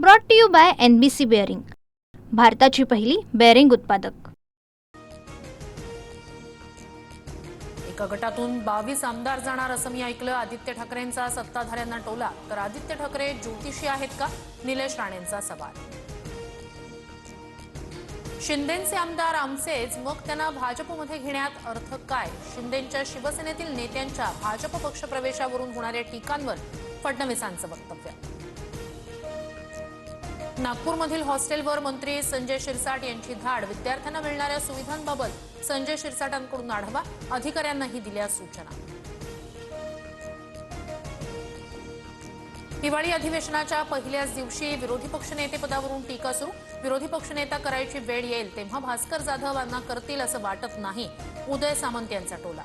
Brought to you by NBC bearing, भारताची पहिली bearing उत्पादक। एका गटातून 22 आमदार जाणार असं मी ऐकलं। आदित्य ठाकरेंचा सत्ताधाऱ्यांना टोला, तर आदित्य ठाकरे ज्योतिषी आहेत का? निलेश राणेंचा सवाल। शिंदेंचे आमदार आमचेच, मग त्यांना भाजपमध्ये घेण्यात अर्थ काय? शिंदेंच्या शिवसेनेतील नेत्यांच्या भाजप पक्षप्रवेशावरून होणाऱ्या टीकांवर फडणवीसांचं वक्तव्य। नागपूरमधील हॉस्टेलवर मंत्री संजय शिरसाट यांची धाड, विद्यार्थ्यांना मिळणाऱ्या सुविधांबाबत संजय शिरसाटांकडून आढावा, अधिकाऱ्यांनाही दिल्या सूचना। हिवाळी अधिवेशनाच्या पहिल्याच दिवशी विरोधी पक्षनेतेपदावरून टीका सुरू। विरोधी पक्षनेता करायची वेळ येईल तेव्हा भास्कर जाधव यांना करतील असं वाटत नाही, उदय सामंत यांचा टोला।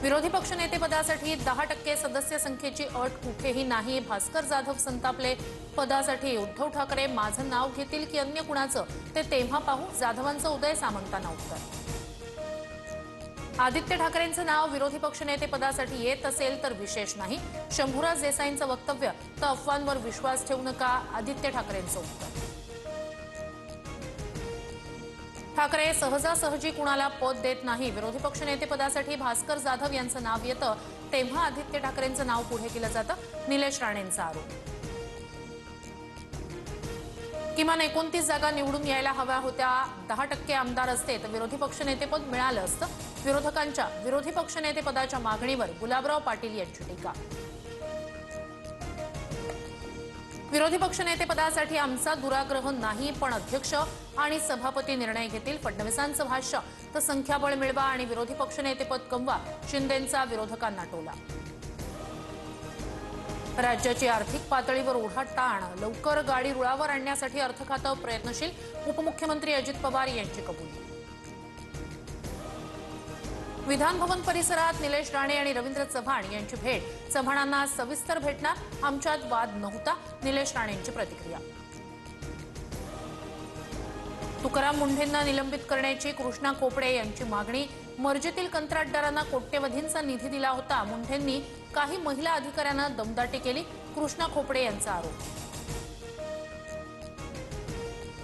विरोधी पक्षनेतेपदासाठी 10% सदस्य संख्येची अट कुठेही नाही, भास्कर जाधव संतापले। पदासाठी उद्धव ठाकरे माझं नाव घेतील की अन्य कुणाचं ते तेव्हा पाहू, जाधवांचं उदय सामंतांना उत्तर। आदित्य ठाकरेंचं नाव विरोधी पक्षनेतेपदासाठी येत असेल तर विशेष नाही, शंभूराज देसाईंचं वक्तव्य, तर अफवांवर विश्वास ठेवू नका, आदित्य ठाकरेंचं उत्तर। ठाकरे सहजासहजी कुणाला पद देत नाही, विरोधी पक्षनेतेपदासाठी भास्कर जाधव यांचं नाव येतं तेव्हा आदित्य ठाकरेंचं नाव पुढे केलं जातं, निलेश राणेंचा आरोप। किमान 29 जागा निवडून यायला हव्या होत्या, 10% आमदार असते तर विरोधी पक्षनेतेपद मिळालं असतं। विरोधकांच्या विरोधी पक्षनेतेपदाच्या मागणीवर गुलाबराव पाटील यांची टीका। विरोधी पक्षनेतेपदासाठी आमचा दुराग्रह नाही, पण अध्यक्ष आणि सभापती निर्णय घेतील, फडणवीसांचं भाष्य, तर संख्याबळ मिळवा आणि विरोधी पक्षनेतेपद कमवा, शिंदेंचा विरोधकांना टोला। राज्याची आर्थिक पातळीवर ओढा ताण, लवकर गाडी रुळावर आणण्यासाठी अर्थ खातं प्रयत्नशील, उपमुख्यमंत्री अजित पवार यांची कबुली। विधान भवन परिसरात निलेश राणे आणि रवींद्र चव्हाण यांची भेट, चव्हाणांना सविस्तर भेटणार, आमच्यात वाद नव्हता, निलेश राणेंची प्रतिक्रिया। तुकाराम मुंढेंना निलंबित करण्याची कृष्णा खोपडे यांची मागणी, मर्जीतील कंत्राटदारांना कोट्यवधींचा निधी दिला होता, मुंढेंनी काही महिला अधिकाऱ्यांना दमदाटी केली, कृष्णा खोपडे यांचा आरोप।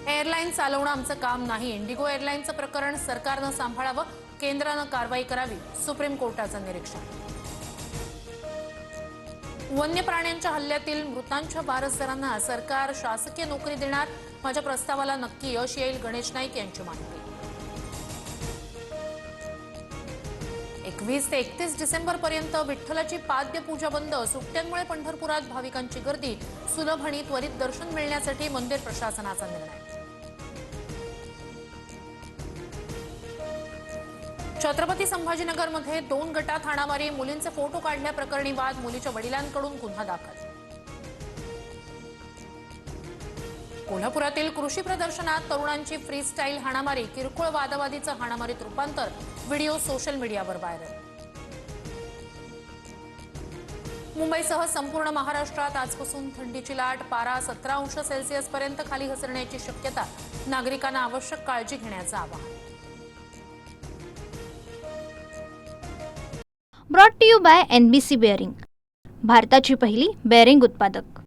एअरलाईन चालवणं आमचं काम नाही, इंडिगो एअरलाईनचं प्रकरण सरकारनं सांभाळावं, केंद्रानं कारवाई करावी, सुप्रीम कोर्टाचं निरीक्षण। वन्य प्राण्यांच्या हल्ल्यातील मृतांच्या वारसदारांना सरकार शासकीय नोकरी देणार, माझ्या प्रस्तावाला नक्की यश येईल, गणेश नाईक यांची माहिती। 21 ते 31 डिसेंबरपर्यंत विठ्ठलाची पाद्यपूजा बंद, सुट्ट्यांमुळे पंढरपुरात भाविकांची गर्दी, सुलभ आणि त्वरित दर्शन मिळण्यासाठी मंदिर प्रशासनाचा निर्णय। छत्रपती संभाजीनगरमध्ये 2 गटात हाणामारी, मुलींचे फोटो काढल्याप्रकरणी वाद, मुलीच्या वडिलांकडून गुन्हा दाखल। कोल्हापुरातील कृषी प्रदर्शनात तरुणांची फ्री स्टाईल हाणामारी, किरकोळ वादावादीचं हाणामारीत रूपांतर, व्हिडिओ सोशल मीडियावर व्हायरल। मुंबईसह संपूर्ण महाराष्ट्रात आजपासून थंडीची लाट, पारा 17 अंश सेल्सिअस पर्यंत खाली घसरण्याची शक्यता, नागरिकांना आवश्यक काळजी घेण्याचं आवाहन। Brought to you by NBC bearing, भारताची पहिली बेअरिंग उत्पादक।